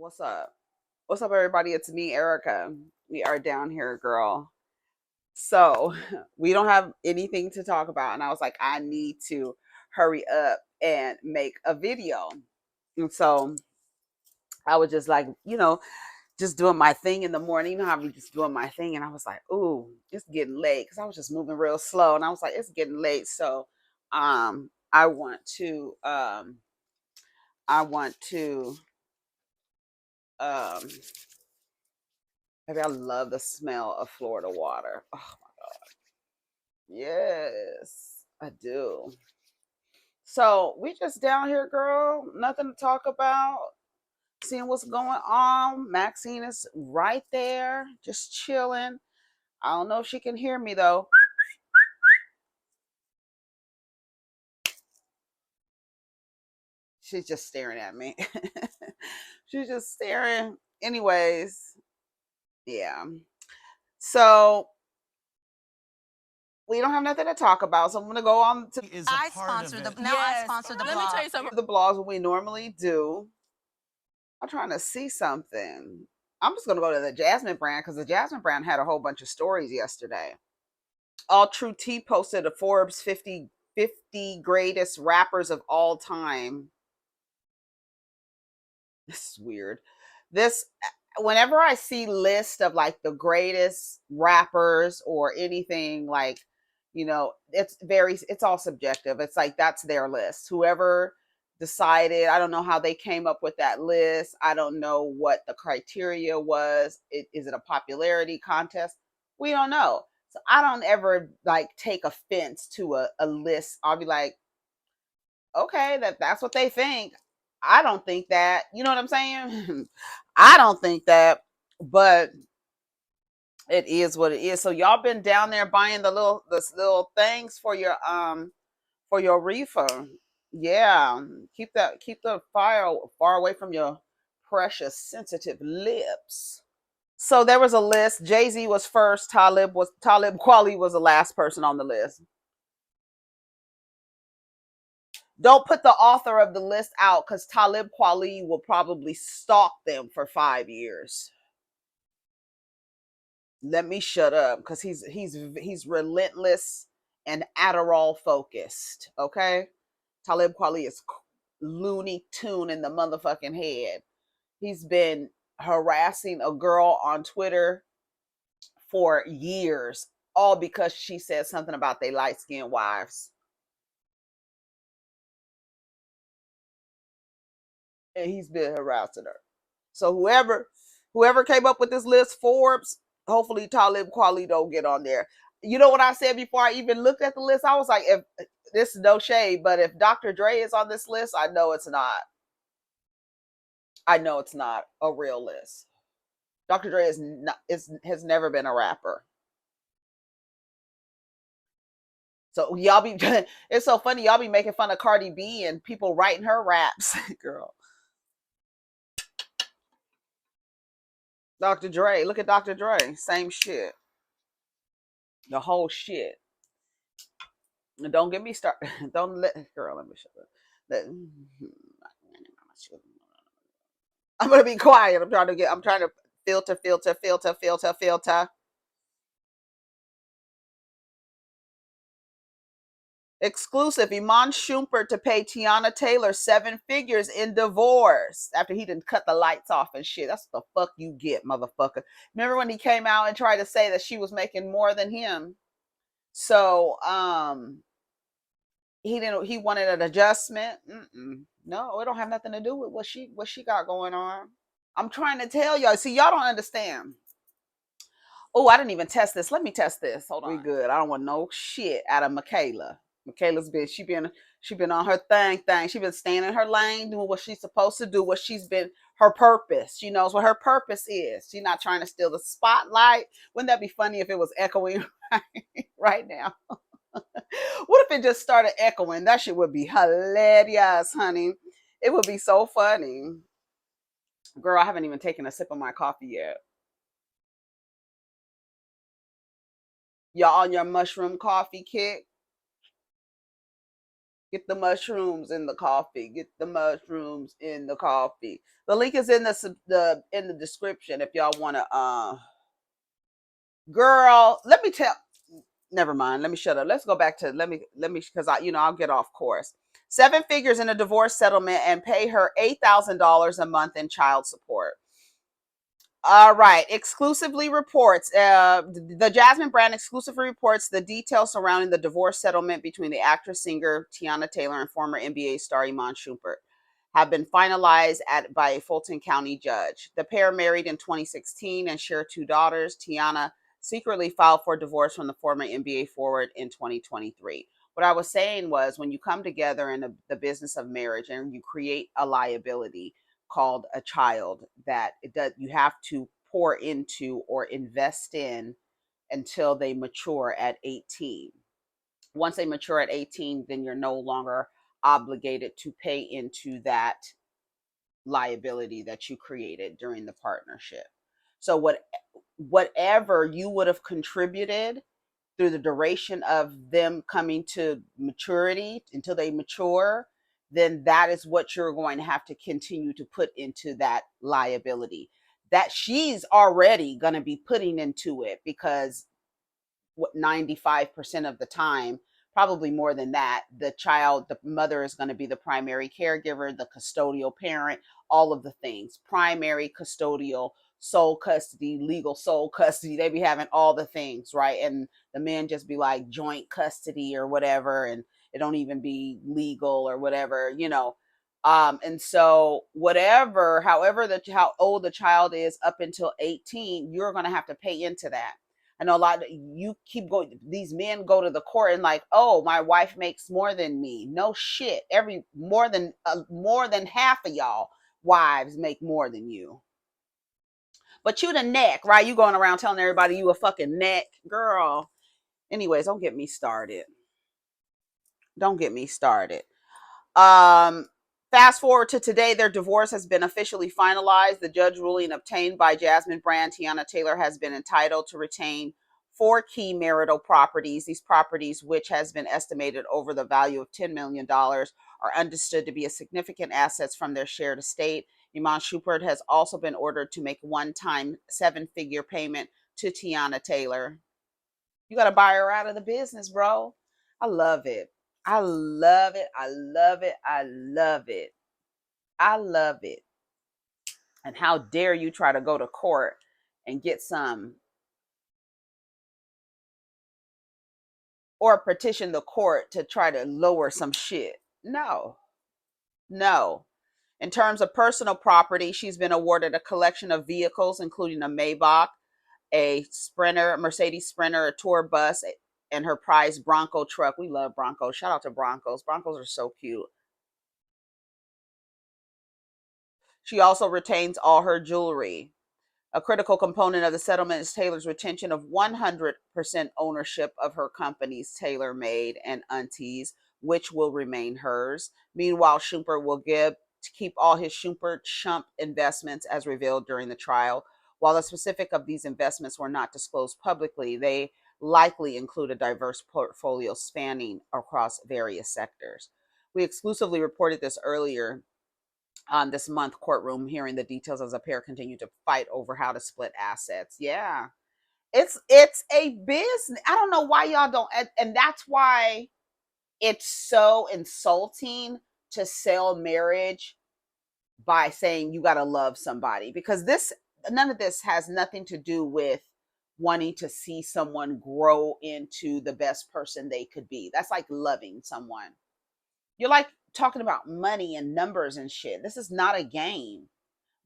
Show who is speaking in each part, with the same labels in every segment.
Speaker 1: What's up? What's up, everybody? It's me, Erica. We are down here, girl. So, we don't have anything to talk about. And I was like, I need to hurry up and make a video. And so, I was just like, just doing my thing in the morning. You know how I be just doing my thing. And I was like, ooh, it's getting late. Because I was just moving real slow. And I was like, it's getting late. So, I want to, I want to, um, maybe I love the smell of Florida water. Oh, yes, I do. So we just down here, girl. Nothing to talk about. Seeing what's going on. Maxine is right there, just chilling. I don't know if she can hear me though. She's just staring at me. She's just staring. Anyways, yeah. So we don't have nothing to talk about. So I'm gonna go on to
Speaker 2: I sponsor the now. I sponsor the
Speaker 1: let
Speaker 2: blog.
Speaker 1: me tell you something. The blogs we normally do. I'm trying to see something. I'm just gonna go to the Jasmine brand because the Jasmine brand had a whole bunch of stories yesterday. All True Tea posted a Forbes 50 greatest rappers of all time. This is weird. This whenever I see list of like the greatest rappers or anything like, it's all subjective. It's like that's their list. Whoever decided, I don't know how they came up with that list. I don't know what the criteria was. Is it a popularity contest? We don't know. So I don't ever like take offense to a list. I'll be like, okay, that's what they think. I don't think that. You know what I'm saying? I don't think that, but it is what it is. So y'all been down there buying the little things for your reefer. Yeah. Keep the fire far away from your precious sensitive lips. So there was a list. Jay-Z was first, Talib Kweli was the last person on the list. Don't put the author of the list out because Talib Kweli will probably stalk them for 5 years. Let me shut up because he's relentless and Adderall focused. Okay, Talib Kweli is looney tune in the motherfucking head. He's been harassing a girl on Twitter for years, all because she said something about their light skinned wives. And he's been harassing her. So whoever came up with this list, Forbes, hopefully Talib Kweli don't get on there. You know what I said before I even looked at the list? I was like, if this is no shade, but if Dr. Dre is on this list, I know it's not. I know it's not a real list. Dr. Dre has never been a rapper. So y'all be it's so funny, y'all be making fun of Cardi B and people writing her raps, girl. Dr. Dre, look at Dr. Dre, same shit. The whole shit. Don't get me started. Don't let girl. Let me shut up. Let, I'm gonna be quiet. I'm trying to filter. Exclusive. Iman Shumpert to pay Teyana Taylor 7 figures in divorce after he didn't cut the lights off and shit. That's what the fuck you get, motherfucker. Remember when he came out and tried to say that she was making more than him? So he wanted an adjustment. No, it don't have nothing to do with what she got going on. I'm trying to tell y'all. See, y'all don't understand. Oh, I didn't even test this. Let me test this. Hold on. We good. I don't want no shit out of Michaela. Michaela's been she been on her thing. She been staying in her lane, doing what she's supposed to do, what she's been her purpose. She knows what her purpose is. She's not trying to steal the spotlight. Wouldn't that be funny if it was echoing right now? What if it just started echoing? That shit would be hilarious, honey. It would be so funny. Girl, I haven't even taken a sip of my coffee yet. Y'all on your mushroom coffee kick? Get the mushrooms in the coffee. Get the mushrooms in the coffee. The link is in the description if y'all want to. Girl, let me tell. Never mind. Let me shut up. Let's go back to let me because I'll get off course. 7 figures in a divorce settlement and pay her $8,000 a month in child support. All right. Exclusively reports. The Jasmine brand exclusively reports the details surrounding the divorce settlement between the actress singer Teyana Taylor and former NBA star Iman Shumpert have been finalized by a Fulton County judge. The pair married in 2016 and share 2 daughters. Teyana secretly filed for divorce from the former NBA forward in 2023. What I was saying was when you come together in the business of marriage and you create a liability called a child that you have to pour into or invest in until they mature at 18. Once they mature at 18, then you're no longer obligated to pay into that liability that you created during the partnership. So whatever you would have contributed through the duration of them coming to maturity until they mature, then that is what you're going to have to continue to put into that liability that she's already going to be putting into it, because 95% of the time, probably more than that, the mother is going to be the primary caregiver, the custodial parent, all of the things, primary, custodial, sole custody, legal sole custody. They be having all the things, right? And the men just be like joint custody or whatever, and it don't even be legal or whatever. And so how old the child is up until 18, you're going to have to pay into that. I know a lot of you keep going. These men go to the court and like, oh, my wife makes more than me. No shit. More than half of y'all wives make more than you. But you the neck, right? You going around telling everybody you a fucking neck, girl. Anyways, don't get me started. Don't get me started. Um, Fast forward to today, their divorce has been officially finalized. The judge ruling obtained by Jasmine Brand, Teyana Taylor, has been entitled to retain 4 key marital properties. These properties, which has been estimated over the value of $10 million, are understood to be a significant assets from their shared estate. Iman Shumpert has also been ordered to make one-time 7-figure payment to Teyana Taylor. You got to buy her out of the business, bro. I love it. I love it. I love it. I love it. I love it. And how dare you try to go to court and get some, or petition the court to try to lower some shit. No, no. In terms of personal property, she's been awarded a collection of vehicles, including a Maybach, a Sprinter, a Mercedes Sprinter, a tour bus, and her prized Bronco truck. We love Broncos. Shout out to Broncos. Broncos are so cute. She also retains all her jewelry. A critical component of the settlement is Taylor's retention of 100% ownership of her companies, Taylor Made and Aunties, which will remain hers. Meanwhile, Shumpert will keep all his Shump investments as revealed during the trial. While the specific of these investments were not disclosed publicly, they likely include a diverse portfolio spanning across various sectors. We exclusively reported this earlier on this month courtroom, hearing the details as a pair continue to fight over how to split assets. Yeah. It's a business. I don't know why y'all don't, and that's why it's so insulting to sell marriage by saying you got to love somebody, because none of this has nothing to do with wanting to see someone grow into the best person they could be. That's like loving someone. You're like talking about money and numbers and shit. This is not a game.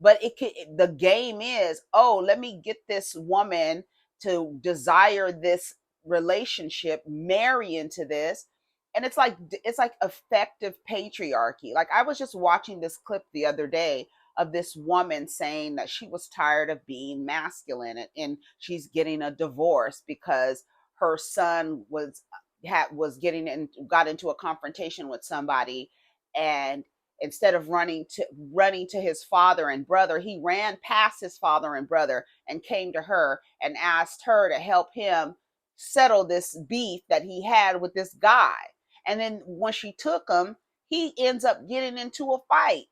Speaker 1: But the game is, oh, let me get this woman to desire this relationship, marry into this. And it's like effective patriarchy. Like, I was just watching this clip the other day of this woman saying that she was tired of being masculine, and she's getting a divorce because her son got into a confrontation with somebody, and instead of running to his father and brother, he ran past his father and brother and came to her and asked her to help him settle this beef that he had with this guy. And then when she took him, he ends up getting into a fight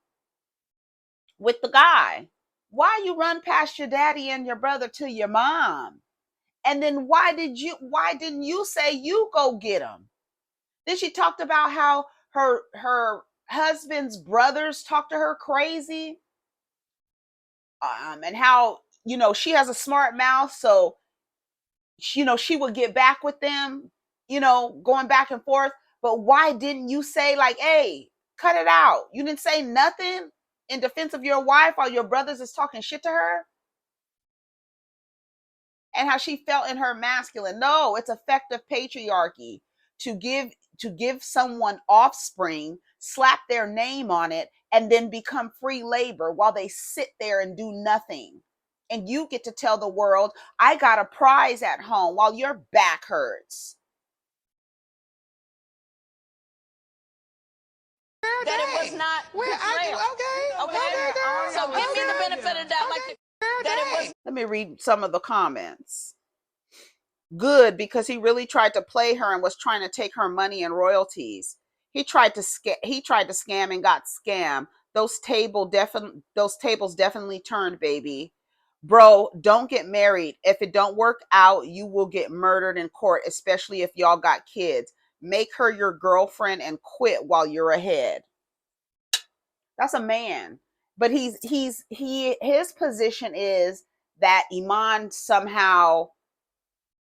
Speaker 1: with the guy. Why you run past your daddy and your brother to your mom? And then why didn't you say you go get him? Then she talked about how her husband's brothers talk to her crazy, and how she has a smart mouth, so she would get back with them, going back and forth. But why didn't you say, like, hey, cut it out? You didn't say nothing in defense of your wife while your brothers is talking shit to her? And how she felt in her masculine. No, it's effective patriarchy to give someone offspring, slap their name on it, and then become free labor while they sit there and do nothing. And you get to tell the world, I got a prize at home while your back hurts.
Speaker 2: That it was not betrayal. Okay. So give me the benefit of that. Like that it was.
Speaker 1: Let me read some of the comments. Good, because he really tried to play her and was trying to take her money and royalties. He tried to scam and got scammed. Those tables definitely turned, baby. Bro, don't get married. If it don't work out, you will get murdered in court, especially if y'all got kids. Make her your girlfriend and quit while you're ahead. That's a man. But his position is that Iman somehow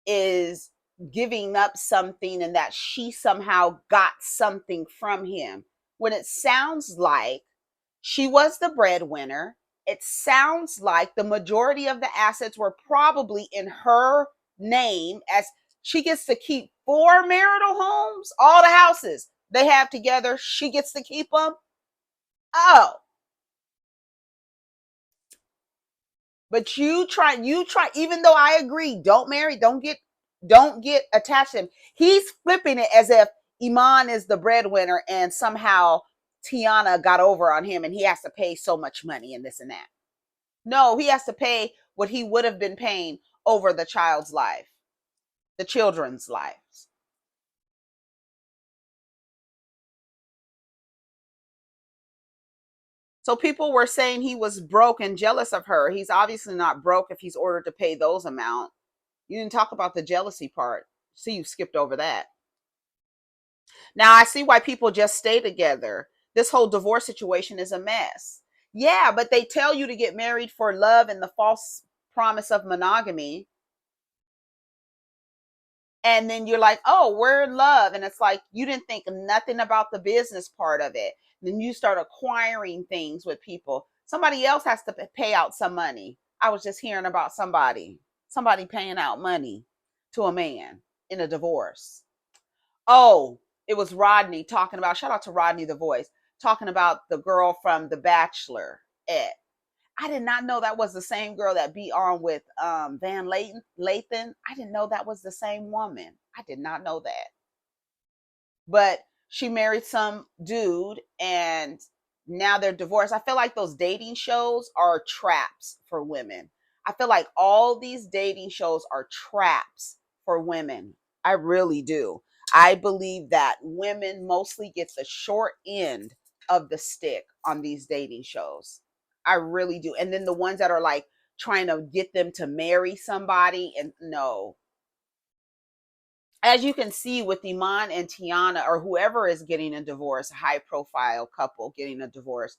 Speaker 1: is giving up something and that she somehow got something from him, when it sounds like she was the breadwinner. It sounds like the majority of the assets were probably in her name, as she gets to keep 4 marital homes, all the houses they have together, she gets to keep them. Oh, but you try, even though I agree, don't marry, don't get attached to him. He's flipping it as if Iman is the breadwinner and somehow Teyana got over on him and he has to pay so much money and this and that. No, he has to pay what he would have been paying over the child's life, the children's lives. So people were saying he was broke and jealous of her. He's obviously not broke if he's ordered to pay those amounts. You didn't talk about the jealousy part. See, you skipped over that. Now I see why people just stay together. This whole divorce situation is a mess. Yeah, but they tell you to get married for love and the false promise of monogamy. And then you're like, oh, we're in love. And it's like, you didn't think nothing about the business part of it. Then you start acquiring things with people. Somebody else has to pay out some money. I was just hearing about somebody paying out money to a man in a divorce. Oh, it was Rodney talking about, shout out to Rodney the Voice, talking about the girl from The Bachelor. I did not know that was the same girl that be on with Van Lathan. I didn't know that was the same woman. I did not know that. But she married some dude and now they're divorced. I feel like those dating shows are traps for women. I feel like all these dating shows are traps for women. I really do. I believe that women mostly get the short end of the stick on these dating shows. I really do. And then the ones that are like trying to get them to marry somebody, and no. As you can see with Iman and Teyana, or whoever is getting a divorce, a high profile couple getting a divorce,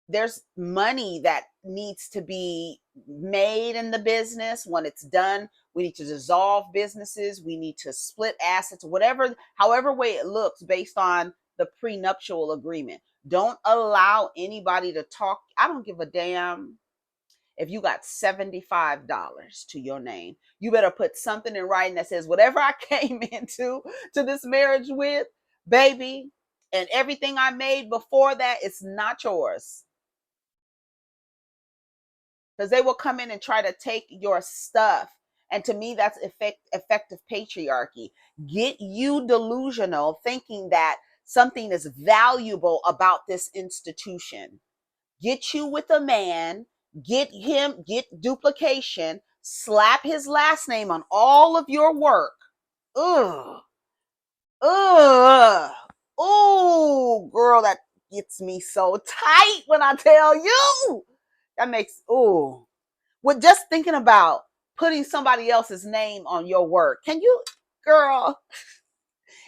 Speaker 1: there's money that needs to be made in the business. When it's done, we need to dissolve businesses. We need to split assets, however way it looks based on the prenuptial agreement. Don't allow anybody to talk. I don't give a damn if you got $75 to your name. You better put something in writing that says, whatever I came into this marriage with, baby, and everything I made before that, it's not yours. Because they will come in and try to take your stuff. And to me, that's effective patriarchy. Get you delusional, thinking that something is valuable about this institution. Get you with a man, get duplication, slap his last name on all of your work. Ugh. Ugh. Oh, girl, that gets me so tight when I tell you. That makes, ooh. With just thinking about putting somebody else's name on your work. Can you, girl,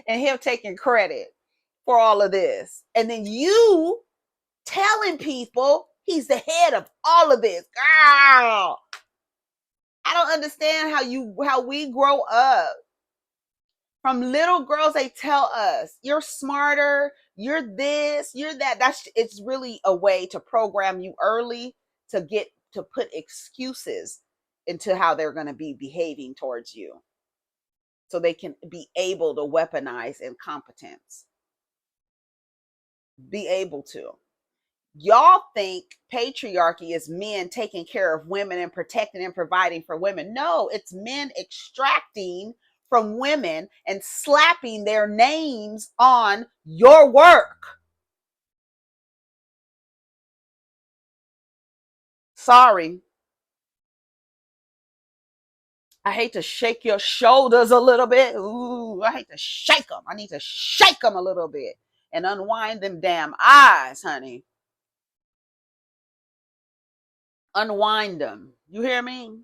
Speaker 1: and him taking credit for all of this. And then you telling people he's the head of all of this. Girl, I don't understand how we grow up. From little girls, they tell us you're smarter, you're this, you're that. It's really a way to program you early to get to put excuses into how they're going to be behaving towards you, so they can be able to weaponize incompetence. Be able to. Y'all think patriarchy is men taking care of women and protecting and providing for women. No, it's men extracting from women and slapping their names on your work. Sorry. I hate to shake your shoulders a little bit. Ooh, I hate to shake them. I need to shake them a little bit and unwind them damn eyes, honey. Unwind them. You hear me?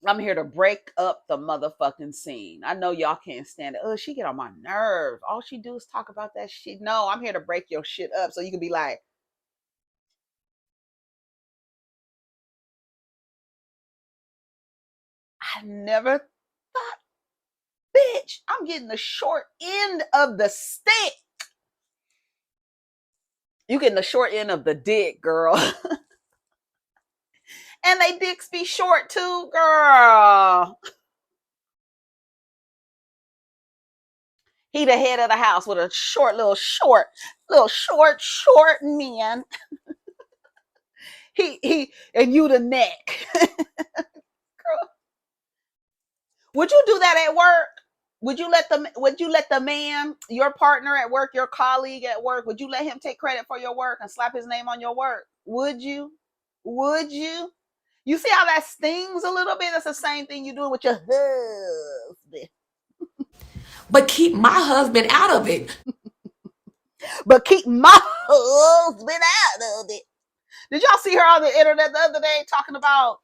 Speaker 1: I'm here to break up the motherfucking scene. I know y'all can't stand it. Oh, she get on my nerves. All she do is talk about that shit. No, I'm here to break your shit up so you can be like, I never thought, bitch, I'm getting the short end of the stick. You getting the short end of the dick, girl. And they dicks be short too, girl. He the head of the house with a short man. He and you the neck. Girl, would you do that at work? Would you let the man, your partner at work, your colleague at work, would you let him take credit for your work and slap his name on your work? Would you? Would you? You see how that stings a little bit? That's the same thing you do with your husband.
Speaker 3: But keep my husband out of it.
Speaker 1: But keep my husband out of it. Did y'all see her on the internet the other day talking about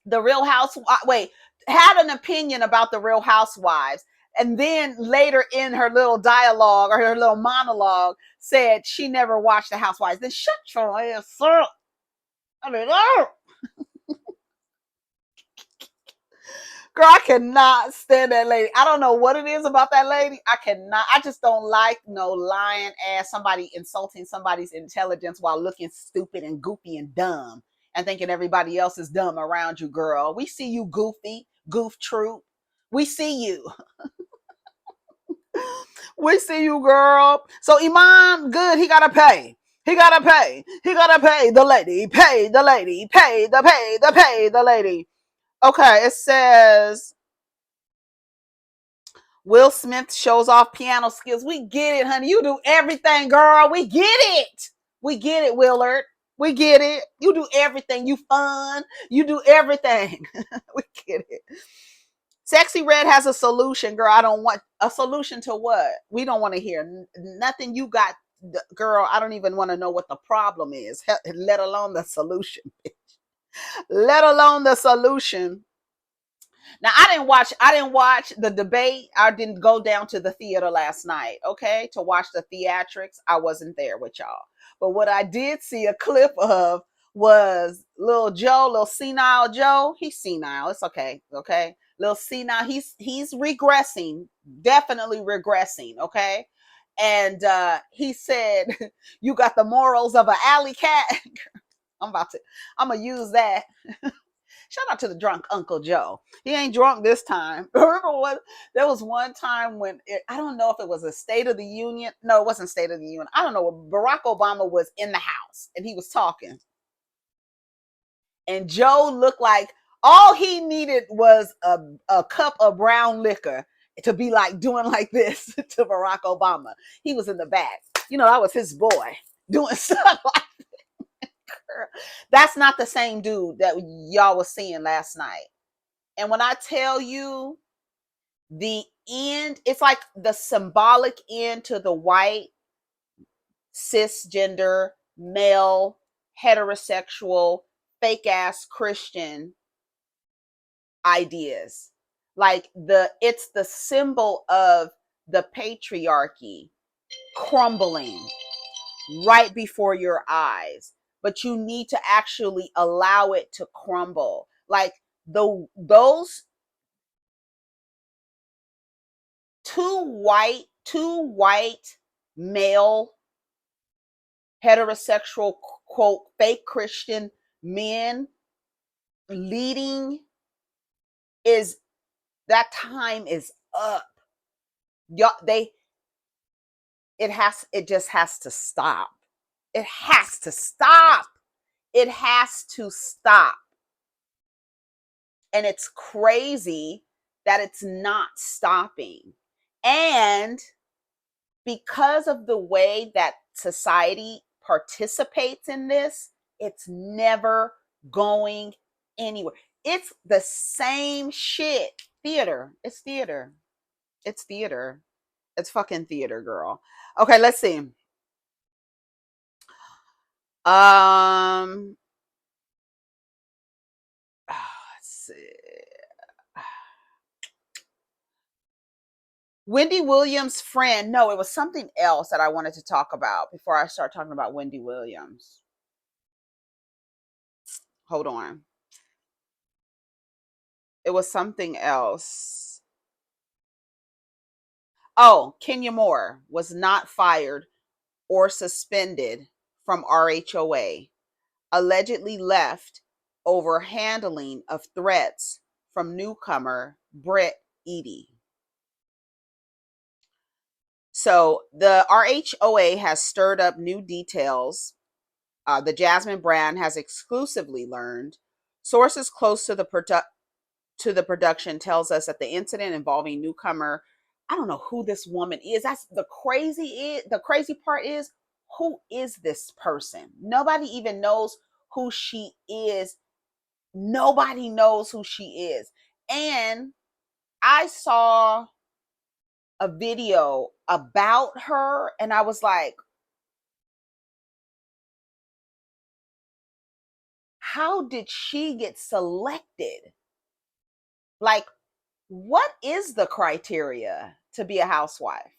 Speaker 1: the Real Housewives? Wait, had an opinion about the Real Housewives, and then later in her little dialogue or her little monologue said she never watched the Housewives. Then shut your ass up. I mean, oh. Girl, I cannot stand that lady. I don't know what it is about that lady. I just don't like no lying ass, somebody insulting somebody's intelligence while looking stupid and goofy and dumb and thinking everybody else is dumb around you, girl. We see you, goofy, goof troop. We see you. We see you, girl. So Iman, good, he gotta pay. He gotta pay. He gotta pay the lady. Pay the lady. Pay the lady. Okay, it says Will Smith shows off piano skills. We get it, honey. You do everything, girl. We get it. We get it, Willard. We get it. You do everything. You fun. You do everything. We get it. Sexy Red has a solution, girl. I don't want a solution to what? We don't want to hear nothing you got, girl. I don't even want to know what the problem is, let alone the solution. Let alone the solution. Now I didn't watch the debate. I didn't go down to the theater last night, okay, to watch the theatrics. I wasn't there with y'all. But what I did see a clip of was little Joe, little senile Joe. He's senile. It's okay. Okay. Little senile. He's regressing, definitely regressing, okay? And he said, you got the morals of an alley cat. I'm gonna use that. Shout out to the drunk Uncle Joe. He ain't drunk this time. Remember what? There was one time when I don't know if it was a State of the Union. No, it wasn't State of the Union. I don't know. Barack Obama was in the house and he was talking. And Joe looked like all he needed was a cup of brown liquor to be like doing like this to Barack Obama. He was in the back. You know, that was his boy doing stuff like that's not the same dude that y'all was seeing last night. And when I tell you the end, it's like the symbolic end to the white, cisgender, male, heterosexual, fake ass Christian ideas. Like it's the symbol of the patriarchy crumbling right before your eyes, but you need to actually allow it to crumble. Like those two white male heterosexual quote fake Christian men leading, is that time is up. Y'all, it just has to stop. It has to stop. It has to stop. And it's crazy that it's not stopping. And because of the way that society participates in this, it's never going anywhere. It's the same shit. Theater. It's theater. It's theater. It's fucking theater, girl. Okay, let's see. Let's see. Wendy Williams' friend. No, it was something else that I wanted to talk about before I start talking about Wendy Williams. Hold on. It was something else. Oh, Kenya Moore was not fired or suspended from RHOA, allegedly left over handling of threats from newcomer Britt Eady. So the RHOA has stirred up new details. The Jasmine brand has exclusively learned. Sources close to the production tells us that the incident involving newcomer, I don't know who this woman is. That's the crazy part is, who is this person? Nobody even knows who she is. Nobody knows who she is. And I saw a video about her and I was like, how did she get selected? Like, what is the criteria to be a housewife?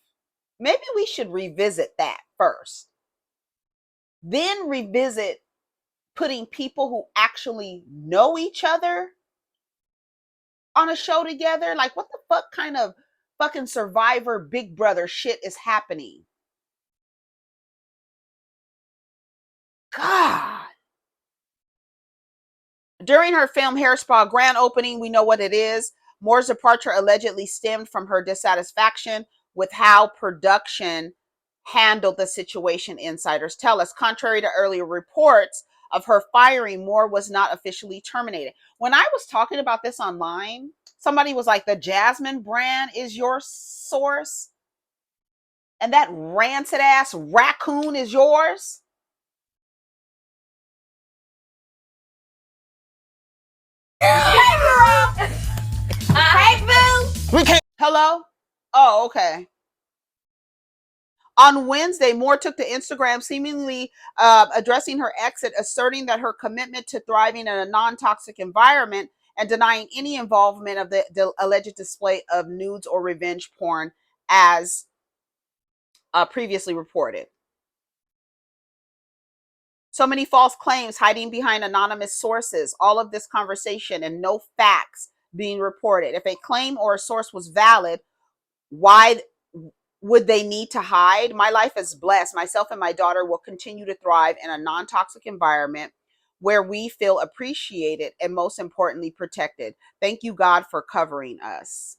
Speaker 1: Maybe we should revisit that first. Then revisit putting people who actually know each other on a show together. Like, what the fuck kind of fucking Survivor Big Brother shit is happening? God. During her film Hair Spa grand opening, we know what it is. Moore's departure allegedly stemmed from her dissatisfaction with how production handled the situation, insiders tell us. Contrary to earlier reports of her firing, Moore was not officially terminated. When I was talking about this online, somebody was like, the Jasmine brand is your source? And that rancid ass raccoon is yours? Hey, girl! Hey, boo! Hello? Oh, okay. On Wednesday, Moore took to Instagram, seemingly addressing her exit, asserting that her commitment to thriving in a non-toxic environment and denying any involvement of the alleged display of nudes or revenge porn as previously reported. So many false claims hiding behind anonymous sources, all of this conversation and no facts being reported. If a claim or a source was valid, why would they need to hide? My life is blessed. Myself and my daughter will continue to thrive in a non-toxic environment where we feel appreciated and most importantly protected. Thank you, God, for covering us.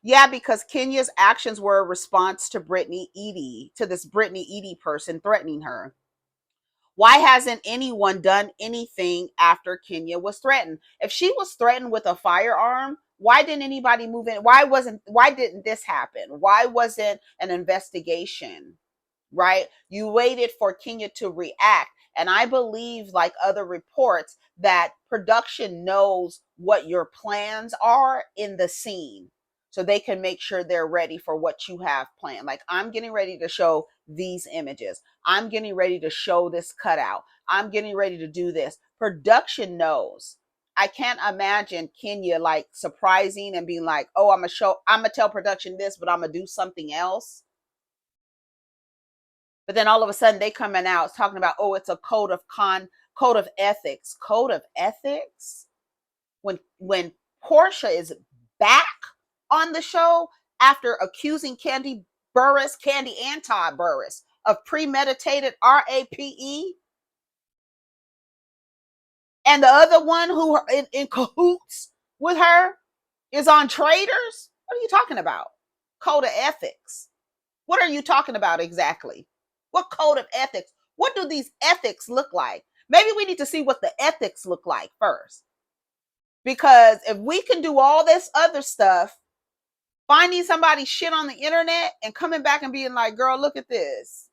Speaker 1: Yeah, because Kenya's actions were a response to this Brittany Eady person threatening her. Why hasn't anyone done anything after Kenya was threatened? If she was threatened with a firearm, why didn't anybody move in? Why didn't this happen? Why wasn't an investigation? Right? You waited for Kenya to react. And I believe, like other reports, that production knows what your plans are in the scene. so they can make sure they're ready for what you have planned. Like, I'm getting ready to show these images. I'm getting ready to show this cutout. I'm getting ready to do this. Production knows. I can't imagine Kenya like surprising and being like, oh, I'm gonna tell production this, but I'm gonna do something else. But then all of a sudden they coming out talking about, oh, it's a code of ethics. Code of ethics? When Portia is back on the show after accusing Candy and Todd Burris of premeditated RAPE, and the other one who are in cahoots with her is on Traitors? What are you talking about? Code of ethics. What are you talking about exactly? What code of ethics? What do these ethics look like? Maybe we need to see what the ethics look like first. Because if we can do all this other stuff, finding somebody shit on the internet and coming back and being like, girl, look at this.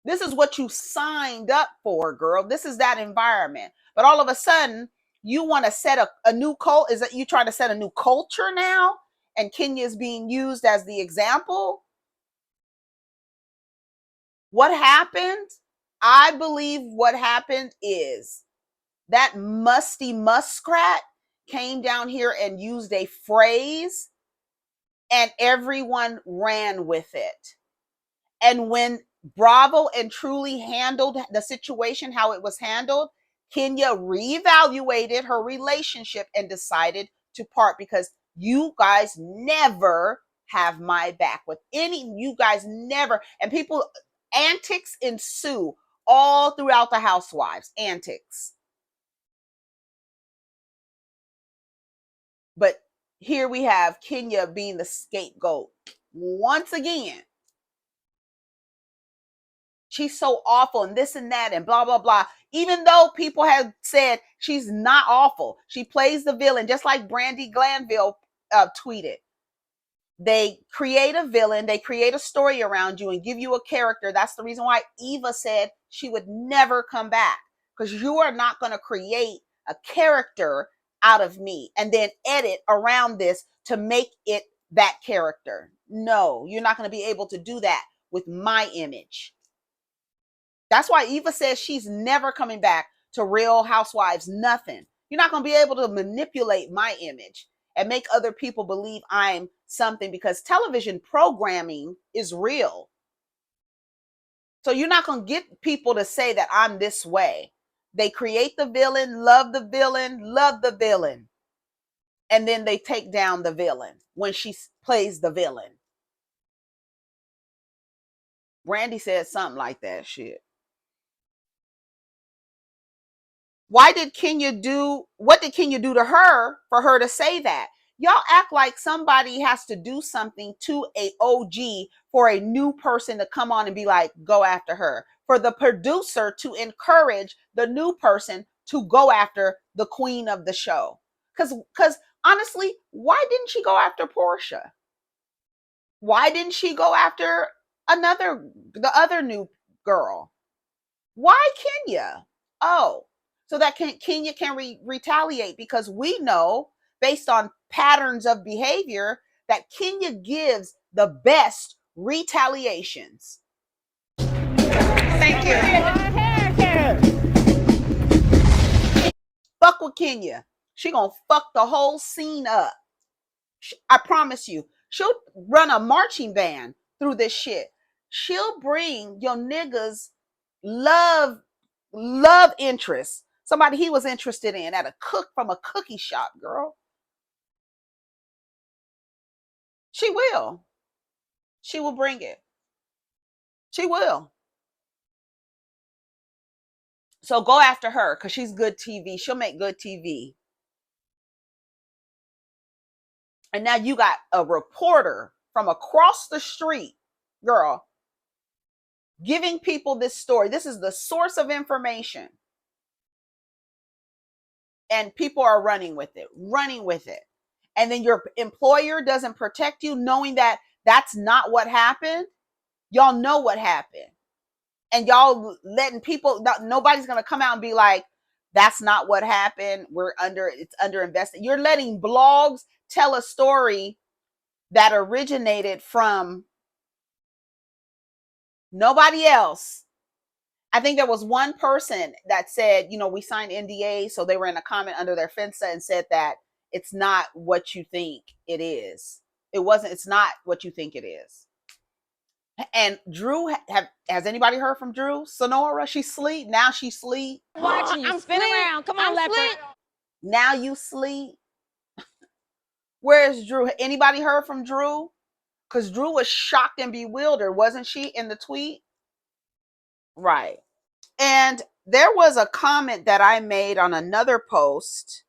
Speaker 1: This is what you signed up for, girl. This is that environment. But all of a sudden, you want to set a new cult. Is that you trying to set a new culture now? And Kenya is being used as the example? What happened? I believe what happened is that musty muskrat came down here and used a phrase, and everyone ran with it. And when Bravo and Truly handled the situation how it was handled, Kenya reevaluated her relationship and decided to part, because you guys never have my back with any, you guys never, and people, antics ensue all throughout the Housewives, antics. But here we have Kenya being the scapegoat once again. She's so awful and this and that and blah, blah, blah. Even though people have said she's not awful. She plays the villain, just like Brandi Glanville tweeted. They create a villain. They create a story around you and give you a character. That's the reason why Eva said she would never come back, because you are not going to create a character out of me and then edit around this to make it that character. No, you're not going to be able to do that with my image. That's why Eva says she's never coming back to Real Housewives, nothing. You're not going to be able to manipulate my image and make other people believe I'm something, because television programming is real. So you're not going to get people to say that I'm this way. They create the villain, love the villain, and then they take down the villain when she plays the villain. Brandi said something like that shit. What did Kenya do to her for her to say that? Y'all act like somebody has to do something to a OG for a new person to come on and be like, go after her. For the producer to encourage the new person to go after the queen of the show. Because honestly, why didn't she go after Portia? Why didn't she go after the other new girl? Why Kenya? Oh, so that Kenya can retaliate, because we know, based on patterns of behavior, that Kenya gives the best retaliations. Thank you. Fuck with Kenya. She gonna fuck the whole scene up. I promise you. She'll run a marching band through this shit. She'll bring your niggas love interest. Somebody he was interested in at from a cookie shop, girl. She will. She will bring it. She will. So go after her, because she's good TV. She'll make good TV. And now you got a reporter from across the street, girl, giving people this story. This is the source of information. And people are running with it. And then your employer doesn't protect you, knowing that that's not what happened. Y'all know what happened. And y'all letting people, nobody's going to come out and be like, that's not what happened. It's under invested. You're letting blogs tell a story that originated from nobody else. I think there was one person that said, we signed NDA, so they were in a comment under their fence and said that it's not what you think it is. It's not what you think it is. And Drew, has anybody heard from Drew? Sonora, she sleep. Now she sleep.
Speaker 2: Watching you, spin around. Come on, leopard.
Speaker 1: Now you sleep. Where's Drew? Anybody heard from Drew? Because Drew was shocked and bewildered, wasn't she, in the tweet? Right. And there was a comment that I made on another post.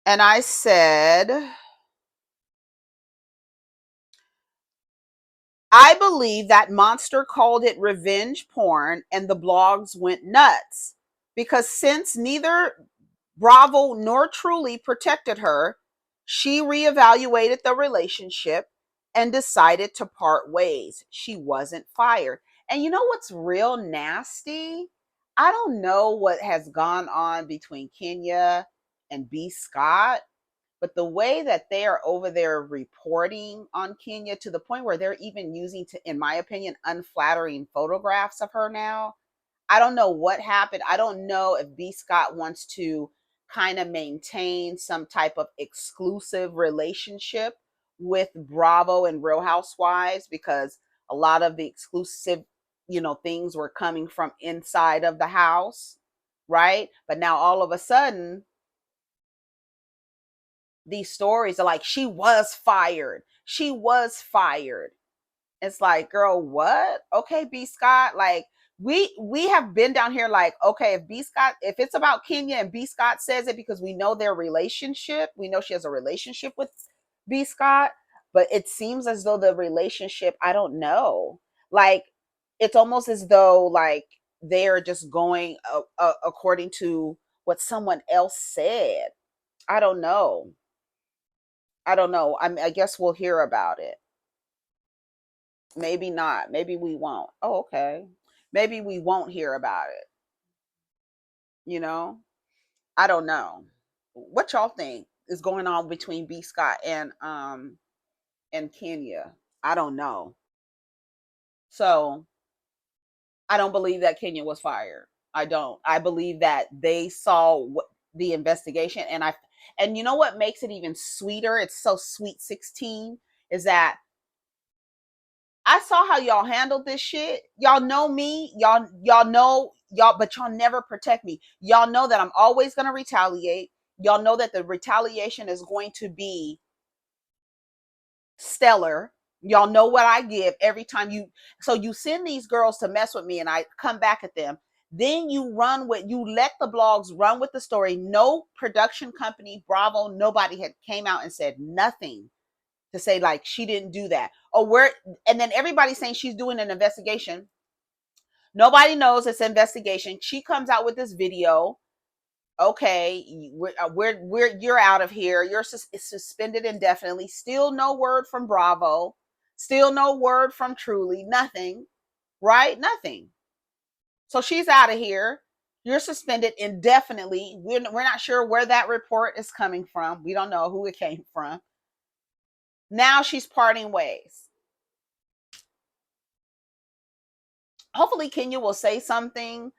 Speaker 1: And I said, I believe that Monster called it revenge porn and the blogs went nuts. Because since neither Bravo nor Truly protected her, she reevaluated the relationship and decided to part ways. She wasn't fired. And you know what's real nasty? I don't know what has gone on between Kenya and B. Scott, but the way that they are over there reporting on Kenya, to the point where they're even using, in my opinion, unflattering photographs of her now. I don't know what happened. I don't know if B. Scott wants to kind of maintain some type of exclusive relationship with Bravo and Real Housewives, because a lot of the exclusive, things were coming from inside of the house, right? But now all of a sudden, these stories are like, she was fired. She was fired. It's like, girl, what? Okay, B. Scott, like, we have been down here like, okay, if B. Scott, if it's about Kenya and B. Scott says it, because we know their relationship, we know she has a relationship with B. Scott, but it seems as though the relationship, I don't know, like, it's almost as though like they're just going according to what someone else said. I don't know. I guess we'll hear about it. Maybe not. Maybe we won't. Oh, okay. Maybe we won't hear about it. You know? I don't know. What y'all think is going on between B. Scott and Kenya? I don't know. So I don't believe that Kenya was fired. I don't. I believe that they saw the investigation, and you know what makes it even sweeter? It's so sweet 16, is that I saw how y'all handled this shit. Y'all know me. Y'all know y'all, but y'all never protect me. Y'all know that I'm always gonna retaliate. Y'all know that the retaliation is going to be stellar. Y'all know what I give every time you send these girls to mess with me and I come back at them. Then you let the blogs run with the story. No production company, Bravo, nobody had came out and said nothing to say like she didn't do that. And then everybody's saying she's doing an investigation. Nobody knows it's an investigation. She comes out with this video. Okay, you're out of here. You're suspended indefinitely. Still no word from Bravo. Still no word from Truly. Nothing, right? Nothing. So she's out of here. You're suspended indefinitely. We're not sure where that report is coming from. We don't know who it came from. Now she's parting ways. Hopefully Kenya will say something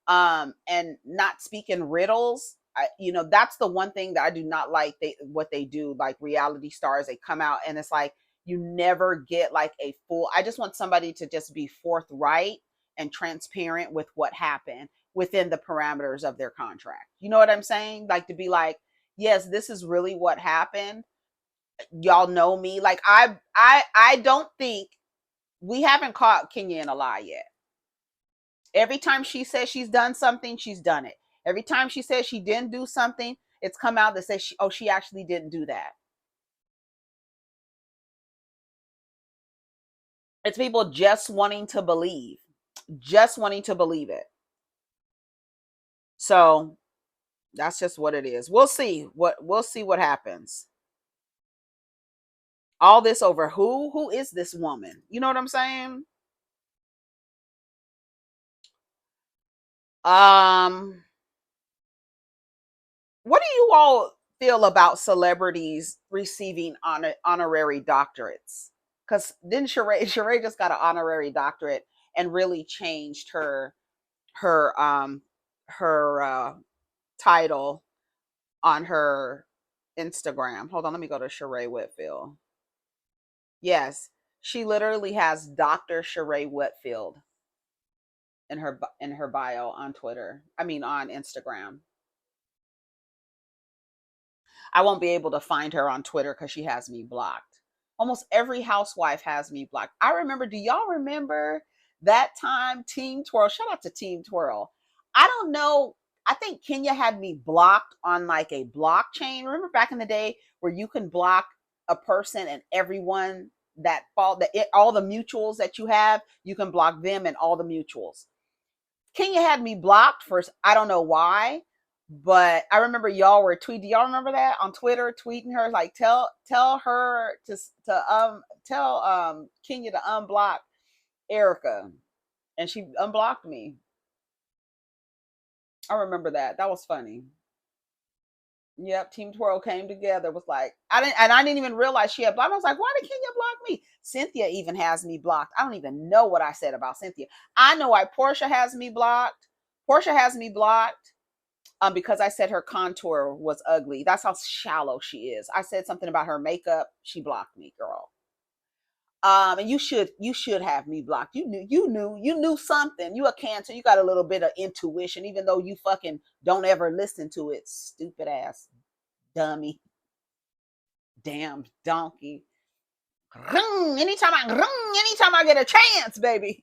Speaker 1: and not speak in riddles. That's the one thing that I do not like. What they do, like reality stars, they come out and it's like you never get like a full. I just want somebody to just be forthright and transparent with what happened within the parameters of their contract. You know what I'm saying? Like, to be like, yes, this is really what happened. Y'all know me. Like, I don't think we haven't caught Kenya in a lie yet. Every time she says she's done something, she's done it. Every time she says she didn't do something, it's come out that says she actually didn't do that. It's people just wanting to believe it. So that's just what it is. We'll see what happens. All this over who is this woman? You know what I'm saying? What do you all feel about celebrities receiving honorary doctorates? Because then Sheree just got an honorary doctorate and really changed her her title on her Instagram. Hold on, let me go to Sheree Whitfield. Yes, she literally has Dr. Sheree Whitfield in her bio on Twitter. I mean on Instagram. I won't be able to find her on Twitter because she has me blocked. Almost every housewife has me blocked. I remember, do y'all remember that time Team Twirl? Shout out to Team Twirl. I don't know. I think Kenya had me blocked on like a blockchain. Remember back in the day where you can block a person and everyone that all the mutuals that you have, you can block them and all the mutuals. Kenya had me blocked for I don't know why, but I remember y'all were tweeting. Do y'all remember that on Twitter, tweeting her like tell her to tell Kenya to unblock Erica, and she unblocked me. I remember that. That was funny. Yep, Team Twirl came together. Was like I didn't even realize she had blocked. I was like, why did Kenya block me? Cynthia even has me blocked. I don't even know what I said about Cynthia. I know why Portia has me blocked. Portia has me blocked because I said her contour was ugly. That's how shallow she is. I said something about her makeup. She blocked me, girl. And you should have me blocked. You knew something. You a Cancer. You got a little bit of intuition, even though you fucking don't ever listen to it. Stupid ass dummy, damn donkey. Anytime I get a chance, baby.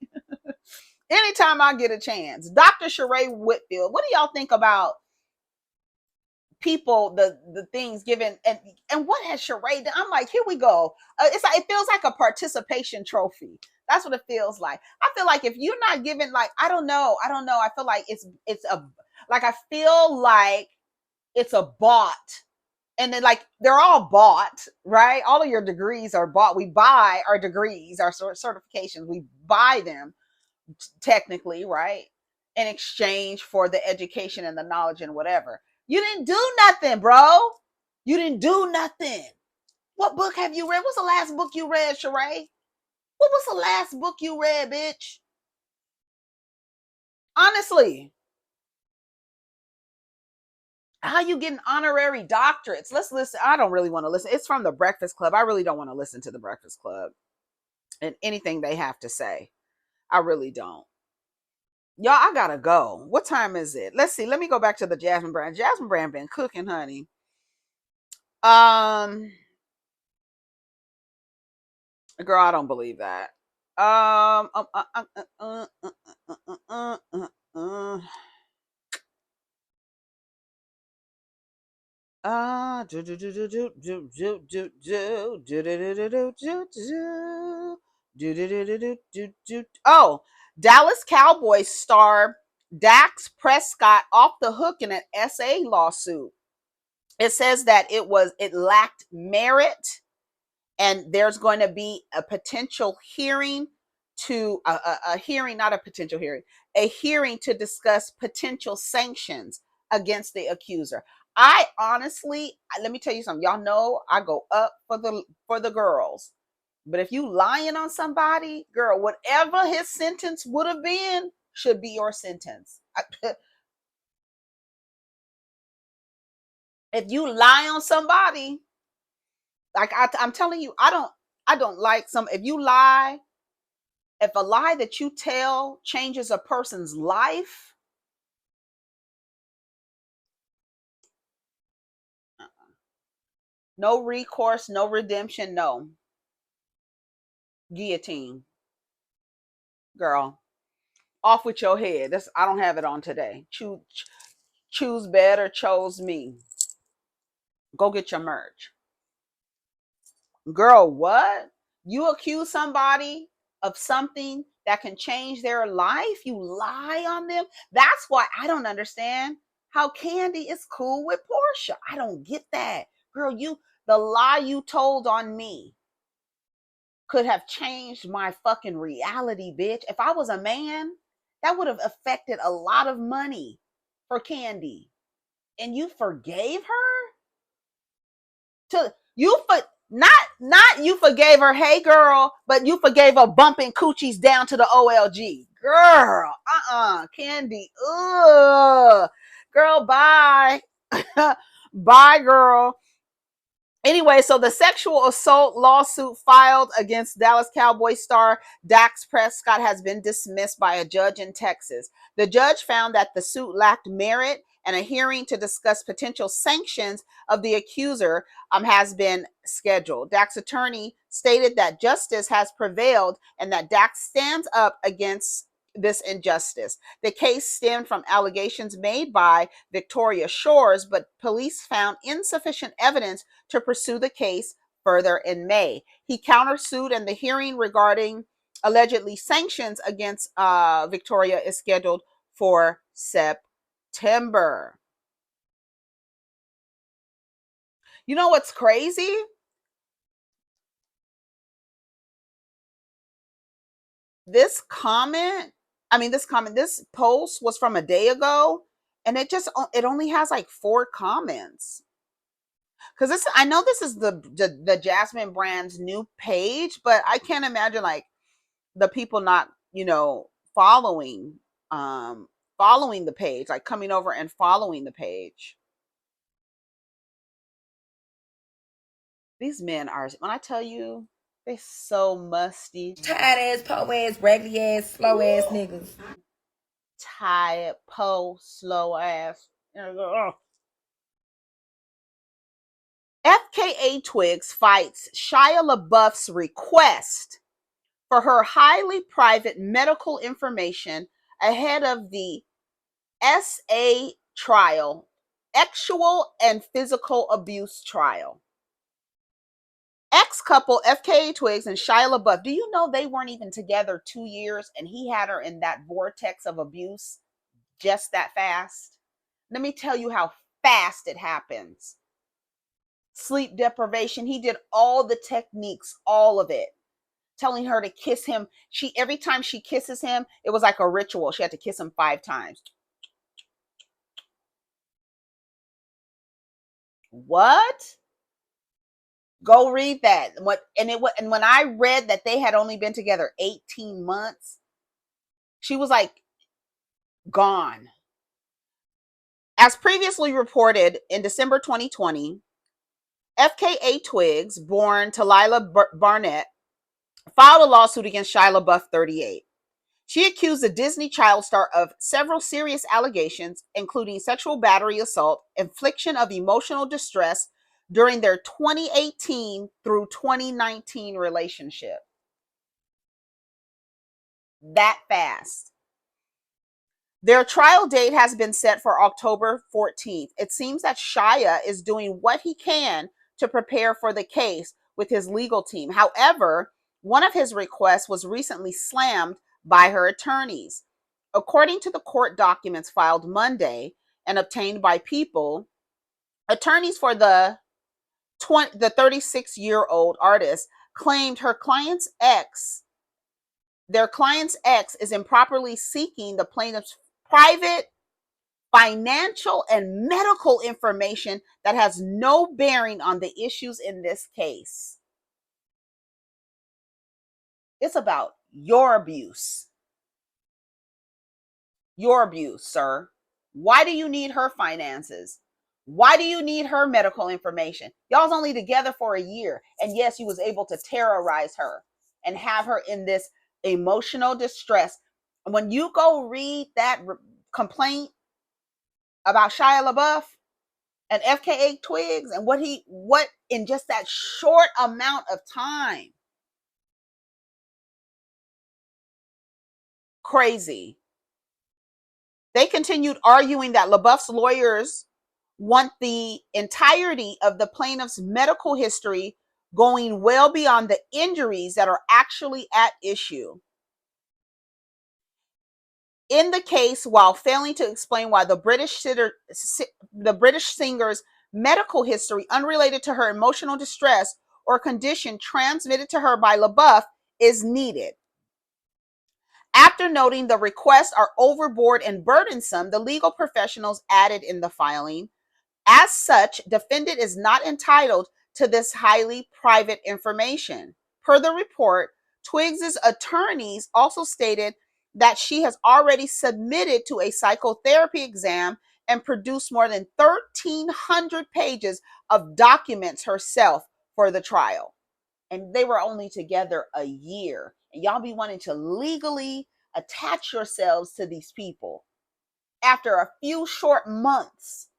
Speaker 1: Anytime I get a chance. Dr. Sheree Whitfield, what do y'all think about people, the things given, and what has Sheree done? I'm like, here we go. It's like, it feels like a participation trophy. That's what it feels like. I feel like if you're not given, like, I don't know. I feel like it's a, like, I feel like it's a bought. And then, like, they're all bought, right? All of your degrees are bought. We buy our degrees, our certifications. We buy them technically, right? In exchange for the education and the knowledge and whatever. You didn't do nothing, bro. You didn't do nothing. What book have you read? What's the last book you read, Sheree? What was the last book you read, bitch? Honestly. How you getting honorary doctorates? Let's listen. I don't really want to listen. It's from the Breakfast Club. I really don't want to listen to the Breakfast Club and anything they have to say. I really don't. Y'all, I gotta go. What time is it? Let's see. Let me go back to the Jasmine brand. Jasmine brand been cooking, honey. Girl, I don't believe that. Oh, Dallas Cowboys star Dax Prescott off the hook in an SA lawsuit. It says that it lacked merit, and there's going to be a potential hearing to a hearing, not a potential hearing, a hearing to discuss potential sanctions against the accuser. I honestly, let me tell you something. Y'all know I go up for the girls. But if you lying on somebody, girl, whatever his sentence would have been should be your sentence. If you lie on somebody, like I'm telling you, I don't like some. If you lie, if a lie that you tell changes a person's life, no recourse, no redemption, no guillotine, girl. Off with your head. I don't have it on today. Choose better, chose me. Go get your merch. Girl, what? You accuse somebody of something that can change their life? You lie on them? That's why I don't understand how Candy is cool with Portia. I don't get that. Girl, the lie you told on me could have changed my fucking reality, bitch. If I was a man, that would have affected a lot of money for Candy. And you forgave her? To you for not you forgave her, hey girl, but you forgave her bumping coochies down to the OLG. Girl, Candy. Ugh. Girl, bye. Bye, girl. Anyway, so the sexual assault lawsuit filed against Dallas Cowboys star Dax Prescott has been dismissed by a judge in Texas. The judge found that the suit lacked merit, and a hearing to discuss potential sanctions of the accuser has been scheduled. Dax's attorney stated that justice has prevailed and that Dax stands up against this injustice. The case stemmed from allegations made by Victoria Shores, but police found insufficient evidence to pursue the case further in May. He countersued, and the hearing regarding allegedly sanctions against Victoria is scheduled for September. You know what's crazy? This post was from a day ago, and it only has like 4 comments. Because I know this is the Jasmine brand's new page, but I can't imagine like the people not, following the page, like coming over and following the page. These men are, when I tell you, they're so musty.
Speaker 3: Tired ass, po ass, raggedy ass, slow ass niggas.
Speaker 1: Tired, slow ass. FKA Twigs fights Shia LaBeouf's request for her highly private medical information ahead of the SA trial, sexual and physical abuse trial. Ex-couple FKA Twigs and Shia LaBeouf, do you know they weren't even together 2 years and he had her in that vortex of abuse just that fast? Let me tell you how fast it happens. Sleep deprivation, he did all the techniques, all of it. Telling her to kiss him. Every time she kisses him, it was like a ritual. She had to kiss him 5 times. What? Go read that. And when I read that they had only been together 18 months, she was like gone. As previously reported in December 2020, FKA Twigs, born Talila Barnett, filed a lawsuit against Shia LaBeouf, 38. She accused the Disney child star of several serious allegations, including sexual battery, assault, infliction of emotional distress during their 2018 through 2019 relationship. That fast. Their trial date has been set for October 14th. It seems that Shia is doing what he can to prepare for the case with his legal team. However, one of his requests was recently slammed by her attorneys. According to the court documents filed Monday and obtained by People, attorneys for the 36-year-old artist claimed their client's ex is improperly seeking the plaintiff's private, financial, and medical information that has no bearing on the issues in this case. It's about your abuse. Your abuse, sir. Why do you need her finances? Why do you need her medical information? Y'all's only together for a year. And yes, you was able to terrorize her and have her in this emotional distress. When you go read that complaint about Shia LaBeouf and FKA Twigs and what in just that short amount of time. Crazy. They continued arguing that LaBeouf's lawyers want the entirety of the plaintiff's medical history, going well beyond the injuries that are actually at issue. In the case, while failing to explain why the British singer's medical history unrelated to her emotional distress or condition transmitted to her by LaBeouf is needed. After noting the requests are overboard and burdensome, the legal professionals added in the filing, as such, defendant is not entitled to this highly private information. Per the report, Twiggs's attorneys also stated that she has already submitted to a psychotherapy exam and produced more than 1,300 pages of documents herself for the trial. And they were only together a year. And y'all be wanting to legally attach yourselves to these people after a few short months.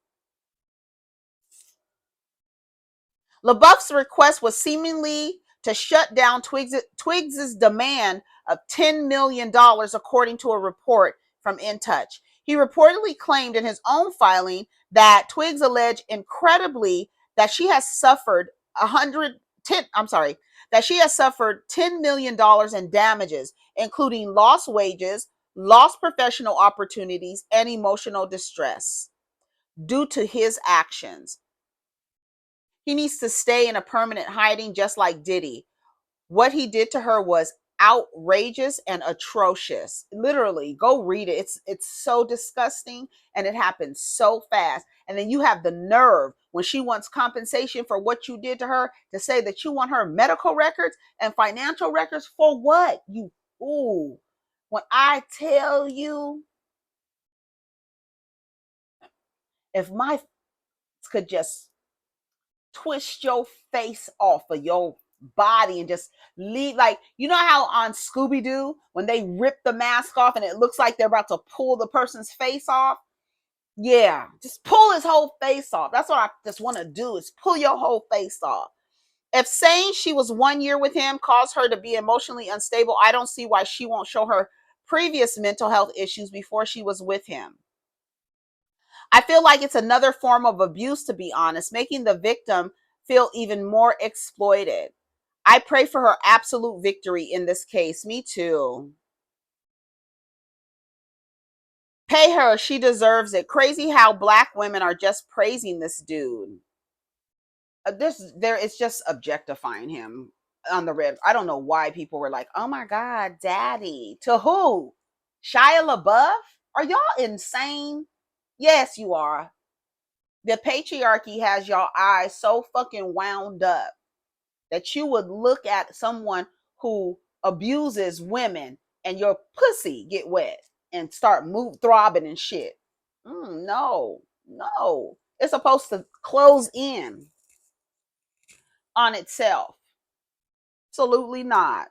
Speaker 1: LaBeouf's request was seemingly to shut down Twiggs's demand of $10 million, according to a report from In Touch. He reportedly claimed in his own filing that Twiggs alleged incredibly that she has suffered $10 million in damages, including lost wages, lost professional opportunities, and emotional distress due to his actions. He needs to stay in a permanent hiding, just like Diddy. What he did to her was outrageous and atrocious. Literally, go read it. It's so disgusting, and it happens so fast. And then you have the nerve, when she wants compensation for what you did to her, to say that you want her medical records and financial records for what? When I tell you, if my could just twist your face off of your body and just leave, like, you know how on Scooby-Doo when they rip the mask off and it looks like they're about to pull the person's face off? Yeah, just pull his whole face off. That's what I just want to do, is pull your whole face off. If saying she was 1 year with him caused her to be emotionally unstable, I don't see why she won't show her previous mental health issues before she was with him. I feel like it's another form of abuse, to be honest, making the victim feel even more exploited. I pray for her absolute victory in this case. Me too. Pay her. She deserves it. Crazy how black women are just praising this dude. It's just objectifying him on the red. I don't know why people were like, oh my God, daddy. To who? Shia LaBeouf? Are y'all insane? Yes, you are. The patriarchy has y'all eyes so fucking wound up that you would look at someone who abuses women and your pussy get wet and start throbbing and shit. No. It's supposed to close in on itself. Absolutely not.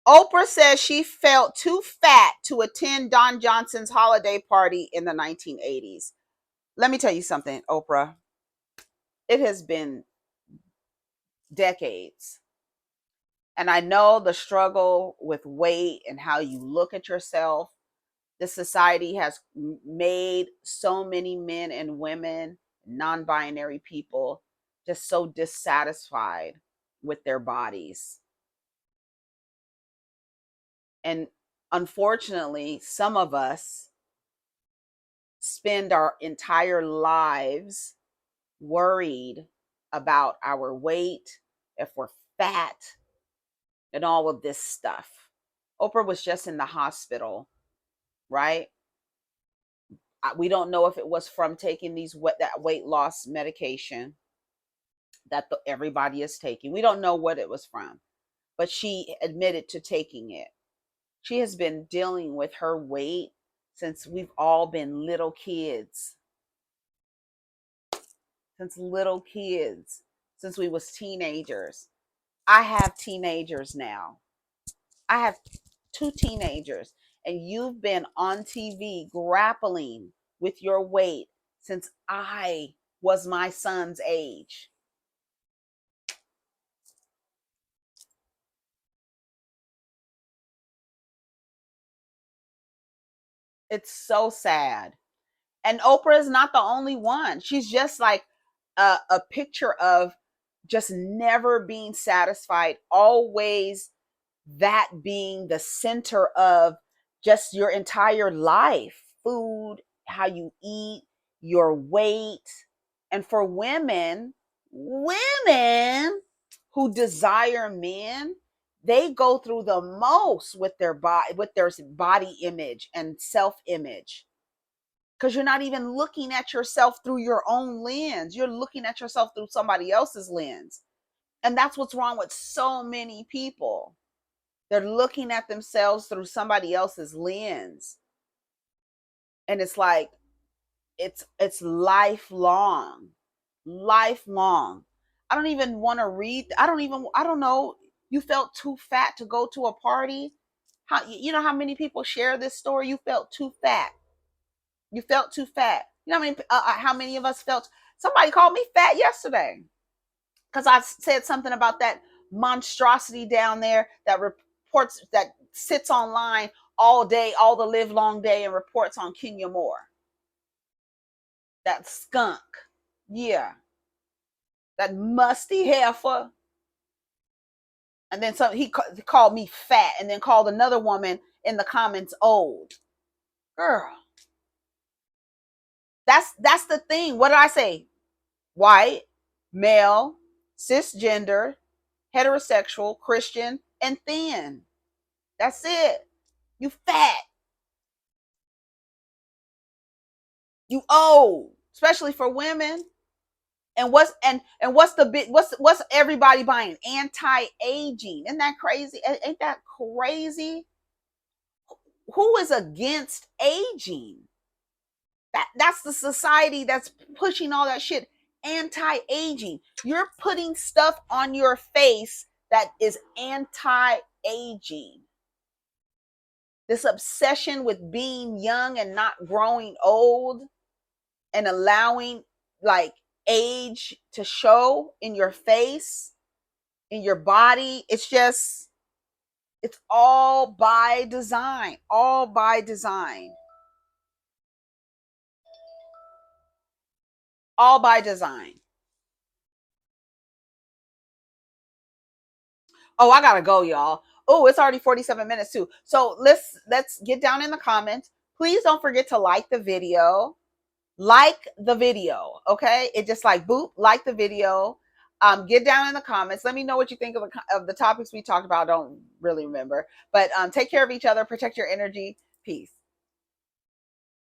Speaker 1: Oprah says she felt too fat to attend Don Johnson's holiday party in the 1980s. Let me tell you something, Oprah. It has been decades. And I know the struggle with weight and how you look at yourself. This society has made so many men and women, non-binary people, just so dissatisfied with their bodies. And unfortunately, some of us spend our entire lives worried about our weight, if we're fat, and all of this stuff. Oprah was just in the hospital, right? We don't know if it was from taking that weight loss medication that everybody is taking. We don't know what it was from, but she admitted to taking it. She has been dealing with her weight since we've all been little kids. Since we was teenagers. I have teenagers now. I have 2 teenagers, and you've been on TV grappling with your weight since I was my son's age. It's so sad. And Oprah is not the only one. She's just like a picture of just never being satisfied, always that being the center of just your entire life. Food, how you eat, your weight. And for women who desire men, they go through the most with their body image and self-image. because you're not even looking at yourself through your own lens. You're looking at yourself through somebody else's lens. And that's what's wrong with so many people. They're looking at themselves through somebody else's lens. And it's like, it's lifelong. Lifelong. I don't even want to read. I don't know. You felt too fat to go to a party. You know how many people share this story? You felt too fat. You felt too fat. You know how many of us felt? Somebody called me fat yesterday because I said something about that monstrosity down there that reports, that sits online all day, all the live long day, and reports on Kenya Moore. That skunk. Yeah. That musty heifer. And then he called me fat, and then called another woman in the comments old. Girl. That's the thing. What did I say? White, male, cisgender, heterosexual, Christian, and thin. That's it. You fat. You old, especially for women. And what's everybody buying? Anti-aging. Isn't that crazy? Ain't that crazy? Who is against aging? That's the society that's pushing all that shit. Anti-aging. You're putting stuff on your face that is anti-aging. This obsession with being young and not growing old, and allowing like age to show in your face, in your body. It's all by design. All by design. All by design. Oh, I gotta go, y'all. Oh, it's already 47 minutes too. So let's get down in the comments. Please don't forget to like the video. Like the video, okay? It just like boop, like the video. Get down in the comments. Let me know what you think of the topics we talked about. I don't really remember. But take care of each other. Protect your energy. Peace.